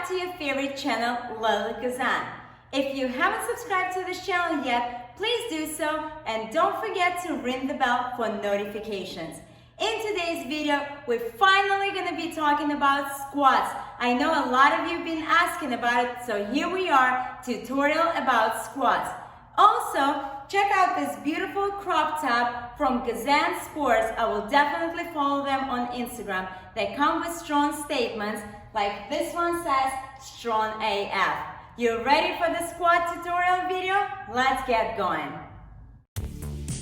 to your favorite channel, Lily Kazan. If you haven't subscribed to this channel yet, please do so and don't forget to ring the bell for notifications. In today's video, we're finally going to be talking about squats. I know a lot of you have been asking about it, so here we are, tutorial about squats. Also, check out this beautiful crop top from Kazan Sports. I will definitely follow them on Instagram. They come with strong statements, like this one says, strong AF. You ready for the squat tutorial video? Let's get going.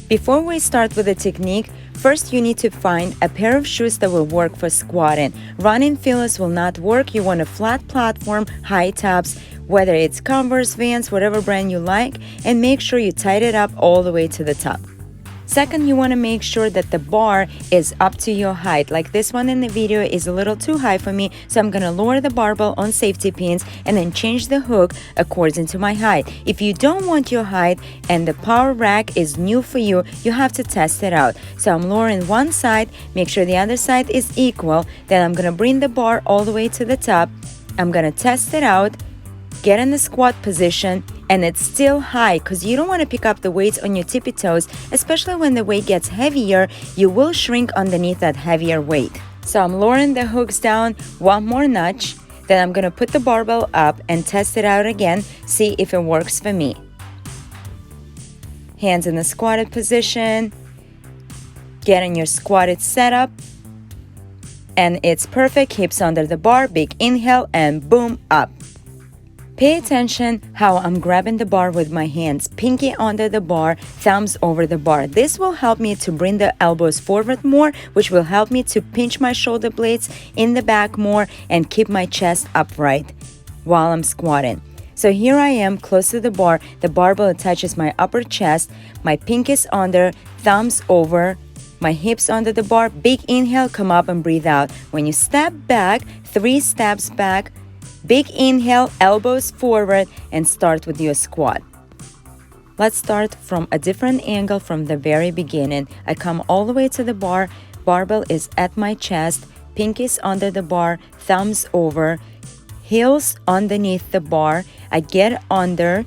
Before we start with the technique, first you need to find a pair of shoes that will work for squatting. Running fillers will not work. You want a flat platform, high tops, whether it's Converse, Vans, whatever brand you like, and make sure you tighten it up all the way to the top. Second, you want to make sure that the bar is up to your height. Like this one in the video is a little too high for me, so I'm going to lower the barbell on safety pins and then change the hook according to my height. If you don't want your height and the power rack is new for you, you have to test it out. So I'm lowering one side, make sure the other side is equal, then I'm going to bring the bar all the way to the top. I'm going to test it out, get in the squat position, and it's still high because you don't want to pick up the weights on your tippy toes, especially when the weight gets heavier. You will shrink underneath that heavier weight. So I'm lowering the hooks down one more notch. Then I'm going to put the barbell up and test it out again, see if it works for me. Hands in the squatted position. Get in your squatted setup. And it's perfect. Hips under the bar, big inhale, and boom, up. Pay attention how I'm grabbing the bar with my hands, pinky under the bar, thumbs over the bar. This will help me to bring the elbows forward more, which will help me to pinch my shoulder blades in the back more and keep my chest upright while I'm squatting. So here I am close to the bar barbell touches my upper chest, my pinky is under, thumbs over, my hips under the bar, big inhale, come up and breathe out. When you step back, 3 steps back, big inhale, elbows forward, and start with your squat. Let's start from a different angle from the very beginning. I come all the way to the bar, barbell is at my chest, pinkies under the bar, thumbs over, heels underneath the bar. I get under,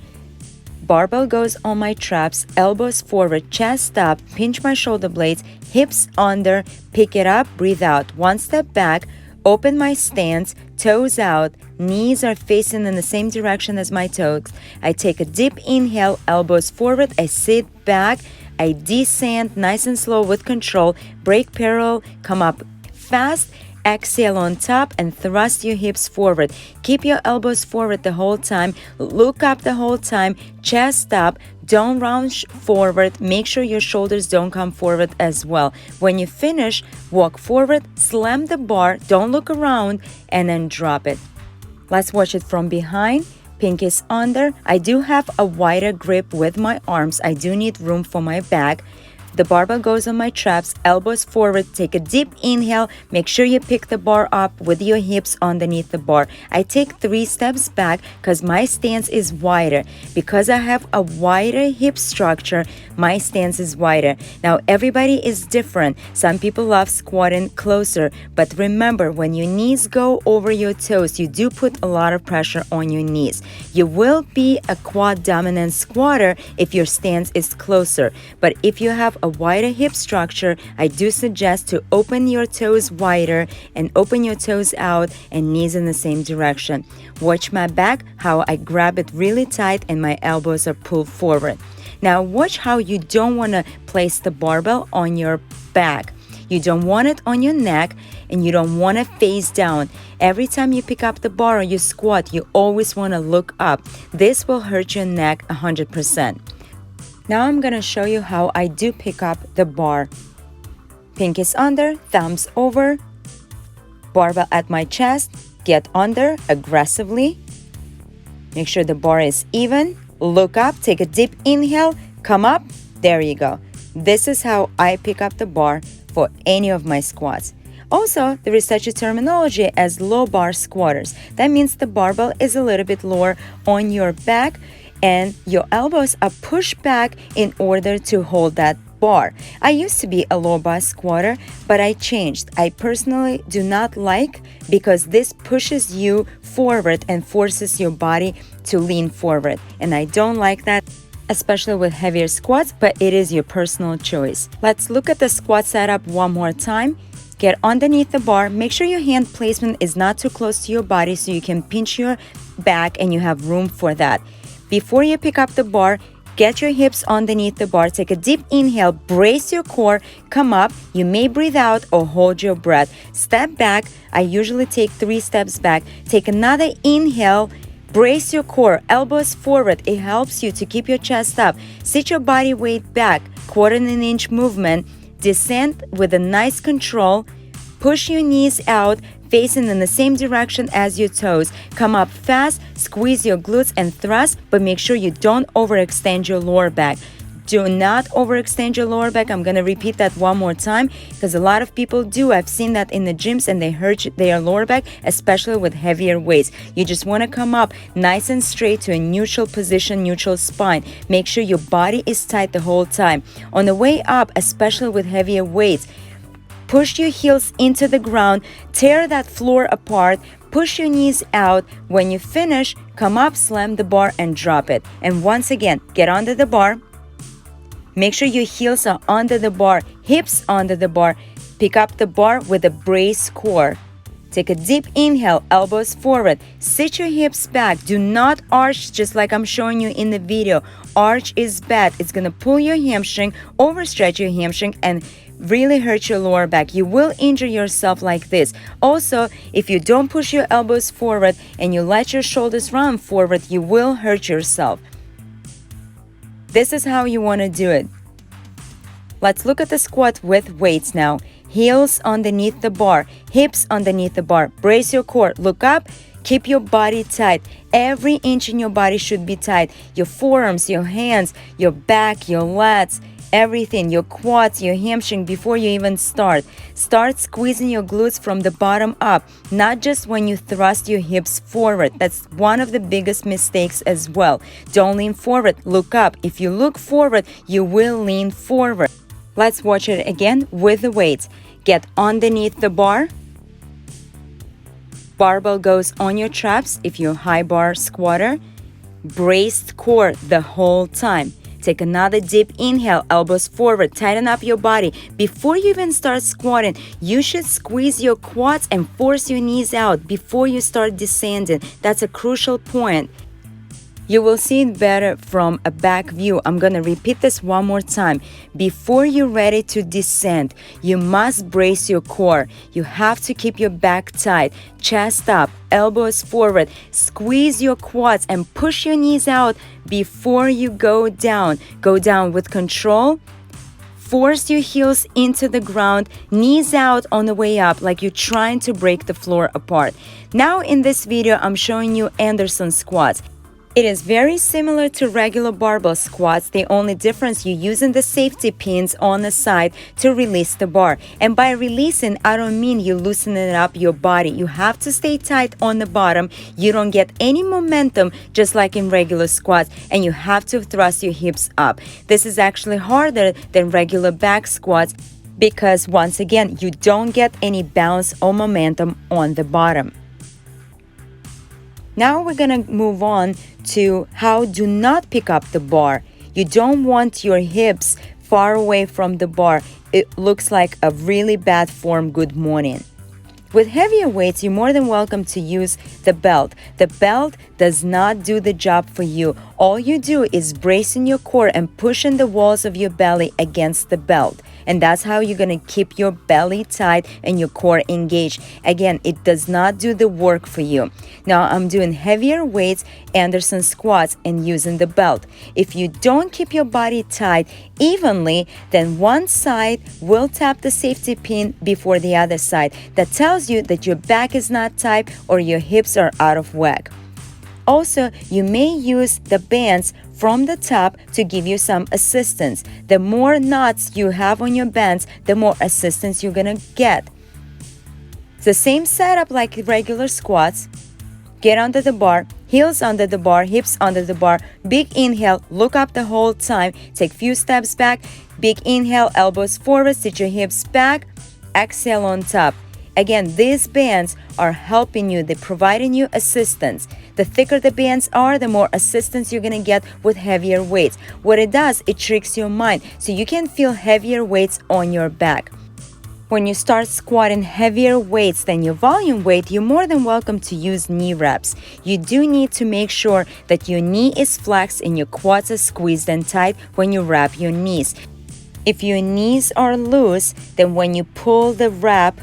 barbell goes on my traps, elbows forward, chest up, pinch my shoulder blades, hips under, pick it up, breathe out. 1 step back, open my stance, toes out, knees are facing in the same direction as my toes. I take a deep inhale, elbows forward, I sit back, I descend nice and slow with control, break parallel, come up fast, exhale on top and thrust your hips forward. Keep your elbows forward the whole time, look up the whole time, chest up, don't round forward, make sure your shoulders don't come forward as well. When you finish, walk forward, slam the bar, don't look around, and then drop it. Let's watch it from behind. Pinkies under. I do have a wider grip with my arms. I do need room for my back. The barbell goes on my traps, elbows forward, take a deep inhale, make sure you pick the bar up with your hips underneath the bar. I take 3 steps back because my stance is wider. Because I have a wider hip structure, my stance is wider. Now everybody is different. Some people love squatting closer, but remember when your knees go over your toes, you do put a lot of pressure on your knees. You will be a quad dominant squatter if your stance is closer, but if you have a wider hip structure, I do suggest to open your toes wider and open your toes out and knees in the same direction. Watch my back, how I grab it really tight and my elbows are pulled forward. Now watch how you don't want to place the barbell on your back. You don't want it on your neck and you don't want to face down. Every time you pick up the bar or you squat, you always want to look up. This will hurt your neck 100%. Now I'm going to show you how I do pick up the bar. Pinkies under, thumbs over, barbell at my chest, get under aggressively. Make sure the bar is even, look up, take a deep inhale, come up, there you go. This is how I pick up the bar for any of my squats. Also, there is such a terminology as low bar squatters. That means the barbell is a little bit lower on your back and your elbows are pushed back in order to hold that bar. I used to be a low bar squatter, but I changed. I personally do not like because this pushes you forward and forces your body to lean forward. And I don't like that, especially with heavier squats, but it is your personal choice. Let's look at the squat setup one more time. Get underneath the bar. Make sure your hand placement is not too close to your body so you can pinch your back and you have room for that. Before you pick up the bar, get your hips underneath the bar. Take a deep inhale, brace your core, come up. You may breathe out or hold your breath. Step back. I usually take 3 steps back. Take another inhale. Brace your core, elbows forward. It helps you to keep your chest up. Sit your body weight back, 1/4 inch movement. Descend with a nice control. Push your knees out, facing in the same direction as your toes. Come up fast, squeeze your glutes and thrust, but make sure you don't overextend your lower back. Do not overextend your lower back. I'm going to repeat that one more time because a lot of people do. I've seen that in the gyms and they hurt their lower back, especially with heavier weights. You just want to come up nice and straight to a neutral position, neutral spine. Make sure your body is tight the whole time. On the way up, especially with heavier weights, push your heels into the ground, tear that floor apart, push your knees out. When you finish, come up, slam the bar and drop it. And once again, get under the bar. Make sure your heels are under the bar, hips under the bar. Pick up the bar with a braced core. Take a deep inhale, elbows forward. Sit your hips back. Do not arch just like I'm showing you in the video. Arch is bad. It's going to pull your hamstring, overstretch your hamstring, and really hurt your lower back. You will injure yourself like this. Also, if you don't push your elbows forward and you let your shoulders run forward, you will hurt yourself. This is how you want to do it. Let's look at the squat with weights now. Heels underneath the bar, hips underneath the bar. Brace your core. Look up. Keep your body tight. Every inch in your body should be tight. Your forearms, your hands, your back, your lats, everything, your quads, your hamstring before you even start. Start squeezing your glutes from the bottom up, not just when you thrust your hips forward. That's one of the biggest mistakes as well. Don't lean forward, look up. If you look forward, you will lean forward. Let's watch it again with the weights. Get underneath the bar. Barbell goes on your traps if you're a high bar squatter. Braced core the whole time. Take another deep inhale, elbows forward, tighten up your body. Before you even start squatting, you should squeeze your quads and force your knees out before you start descending. That's a crucial point. You will see it better from a back view. I'm going to repeat this one more time. Before you're ready to descend, you must brace your core. You have to keep your back tight, chest up, elbows forward. Squeeze your quads and push your knees out before you go down. Go down with control. Force your heels into the ground, knees out on the way up like you're trying to break the floor apart. Now in this video, I'm showing you Anderson squats. It is very similar to regular barbell squats. The only difference, you're using the safety pins on the side to release the bar. And by releasing, I don't mean you loosening up your body. You have to stay tight on the bottom. You don't get any momentum just like in regular squats, and you have to thrust your hips up. This is actually harder than regular back squats because once again, you don't get any bounce or momentum on the bottom. Now we're going to move on to how do not pick up the bar. You don't want your hips far away from the bar. It looks like a really bad form good morning. With heavier weights, you're more than welcome to use the belt. The belt does not do the job for you. All you do is bracing your core and pushing the walls of your belly against the belt. And that's how you're going to keep your belly tight and your core engaged. Again, it does not do the work for you. Now, I'm doing heavier weights, Anderson squats, and using the belt. If you don't keep your body tight evenly, then one side will tap the safety pin before the other side. That tells you that your back is not tight or your hips are out of whack. Also, you may use the bands from the top to give you some assistance. The more knots you have on your bands, the more assistance you're gonna get. It's the same setup like regular squats. Get under the bar, heels under the bar, hips under the bar. Big inhale, look up the whole time. Take few steps back, Big inhale, elbows forward, sit your hips back, exhale on top. Again, these bands are helping you, they're providing you assistance. The thicker the bands are, the more assistance you're gonna get with heavier weights. What it does, it tricks your mind, so you can feel heavier weights on your back. When you start squatting heavier weights than your volume weight, you're more than welcome to use knee wraps. You do need to make sure that your knee is flexed and your quads are squeezed and tight when you wrap your knees. If your knees are loose, then when you pull the wrap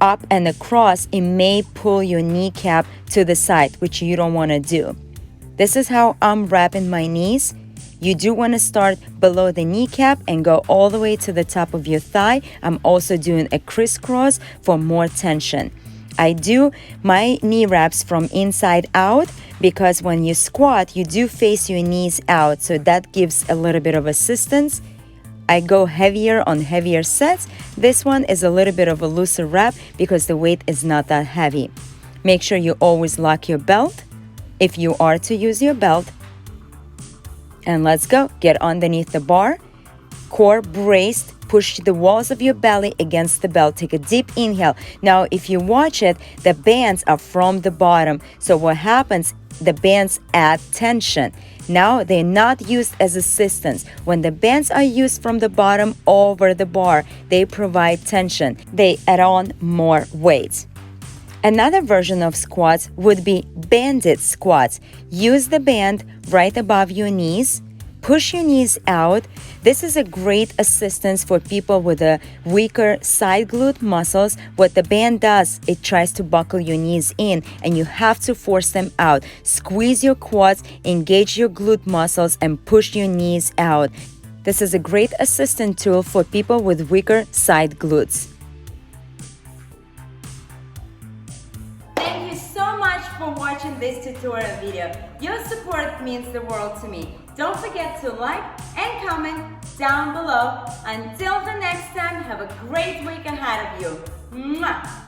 up and across, it may pull your kneecap to the side, which you don't want to do. This is how I'm wrapping my knees. You do want to start below the kneecap and go all the way to the top of your thigh. I'm also doing a crisscross for more tension. I do my knee wraps from inside out because when you squat, you do face your knees out, so that gives a little bit of assistance. I go heavier on heavier sets. This one is a little bit of a looser wrap because the weight is not that heavy. Make sure you always lock your belt if you are to use your belt. And let's go. Get underneath the bar. Core braced. Push the walls of your belly against the belt. Take a deep inhale. Now, if you watch it, the bands are from the bottom. So what happens, the bands add tension. Now, they're not used as assistance. When the bands are used from the bottom over the bar, they provide tension. They add on more weight. Another version of squats would be banded squats. Use the band right above your knees. Push your knees out. This is a great assistance for people with a weaker side glute muscles. What the band does, it tries to buckle your knees in and you have to force them out. Squeeze your quads, engage your glute muscles, and push your knees out. This is a great assistant tool for people with weaker side glutes. Thank you so much for watching this tutorial video. Your support means the world to me. Don't forget to like and comment down below. Until the next time, have a great week ahead of you. Mwah!